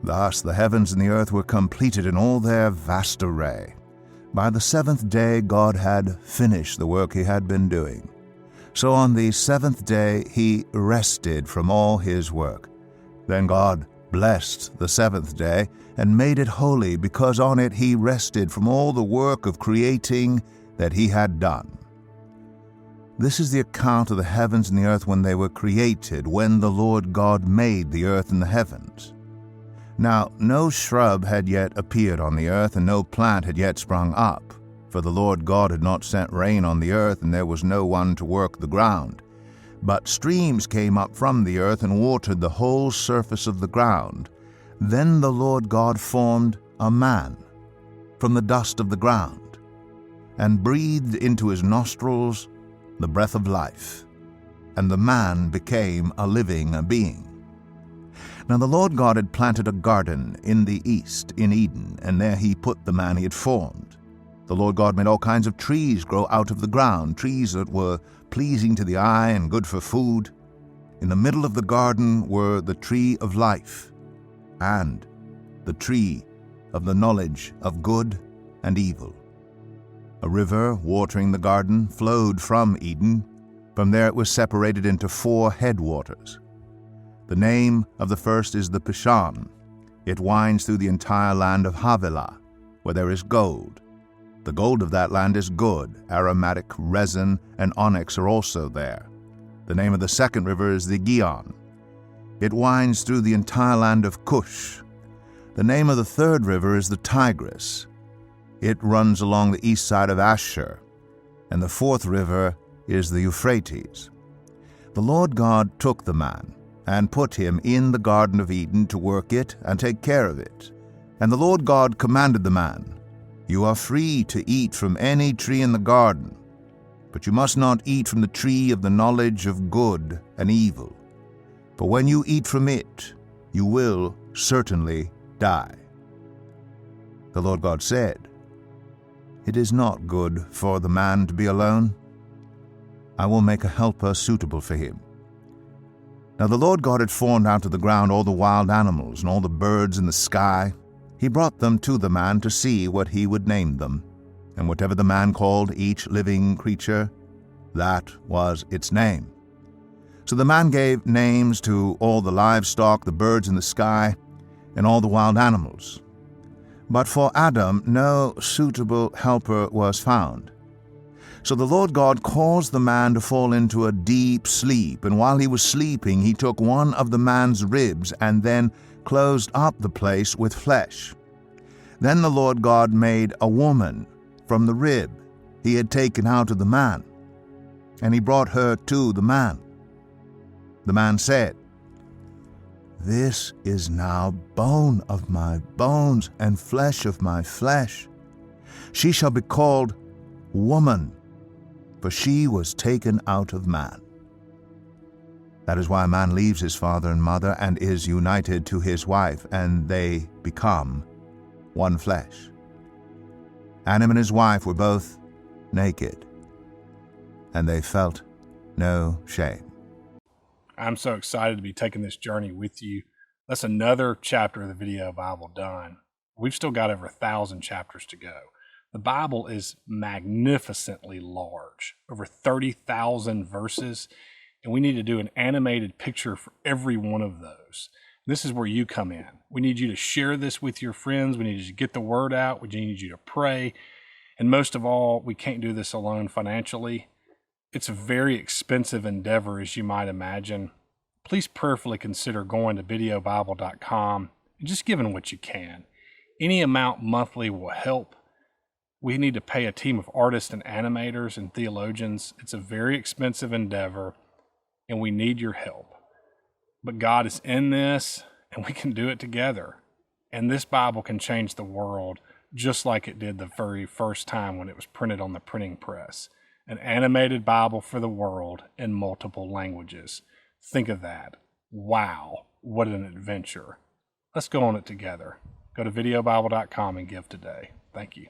Thus the heavens and the earth were completed in all their vast array. By the seventh day God had finished the work he had been doing. So on the seventh day he rested from all his work. Then God blessed the seventh day and made it holy, because on it he rested from all the work of creating that he had done. This is the account of the heavens and the earth when they were created, when the Lord God made the earth and the heavens. Now no shrub had yet appeared on the earth, and no plant had yet sprung up, for the Lord God had not sent rain on the earth, and there was no one to work the ground. But streams came up from the earth and watered the whole surface of the ground. Then the Lord God formed a man from the dust of the ground, and breathed into his nostrils the breath of life, and the man became a living being. Now the Lord God had planted a garden in the east, in Eden, and there he put the man he had formed. The Lord God made all kinds of trees grow out of the ground, trees that were pleasing to the eye and good for food. In the middle of the garden were the tree of life, and the tree of the knowledge of good and evil. A river watering the garden flowed from Eden. From there it was separated into 4 headwaters. The name of the first is the Pishon. It winds through the entire land of Havilah, where there is gold. The gold of that land is good. Aromatic resin and onyx are also there. The name of the second river is the Gihon. It winds through the entire land of Cush. The name of the third river is the Tigris. It runs along the east side of Ashur. And the fourth river is the Euphrates. The Lord God took the man and put him in the Garden of Eden to work it and take care of it. And the Lord God commanded the man, "You are free to eat from any tree in the garden, but you must not eat from the tree of the knowledge of good and evil. For when you eat from it, you will certainly die." The Lord God said, "It is not good for the man to be alone. I will make a helper suitable for him." Now the Lord God had formed out of the ground all the wild animals and all the birds in the sky. He brought them to the man to see what he would name them. And whatever the man called each living creature, that was its name. So the man gave names to all the livestock, the birds in the sky, and all the wild animals. But for Adam no suitable helper was found. So the Lord God caused the man to fall into a deep sleep, and while he was sleeping he took one of the man's ribs and then closed up the place with flesh. Then the Lord God made a woman from the rib he had taken out of the man, and he brought her to the man. The man said, "This is now bone of my bones and flesh of my flesh. She shall be called woman, for she was taken out of man." That is why a man leaves his father and mother and is united to his wife, and they become one flesh. Adam and his wife were both naked, and they felt no shame. I'm so excited to be taking this journey with you. That's another chapter of the Video Bible done. We've still got over 1,000 chapters to go. The Bible is magnificently large, over 30,000 verses, and we need to do an animated picture for every one of those. This is where you come in. We need you to share this with your friends. We need you to get the word out. We need you to pray. And most of all, we can't do this alone financially. It's a very expensive endeavor, as you might imagine. Please prayerfully consider going to videobible.com and just giving what you can. Any amount monthly will help. We need to pay a team of artists and animators and theologians. It's a very expensive endeavor, and we need your help. But God is in this, and we can do it together. And this Bible can change the world just like it did the very first time when it was printed on the printing press. An animated Bible for the world in multiple languages. Think of that. Wow, what an adventure. Let's go on it together. Go to videobible.com and give today. Thank you.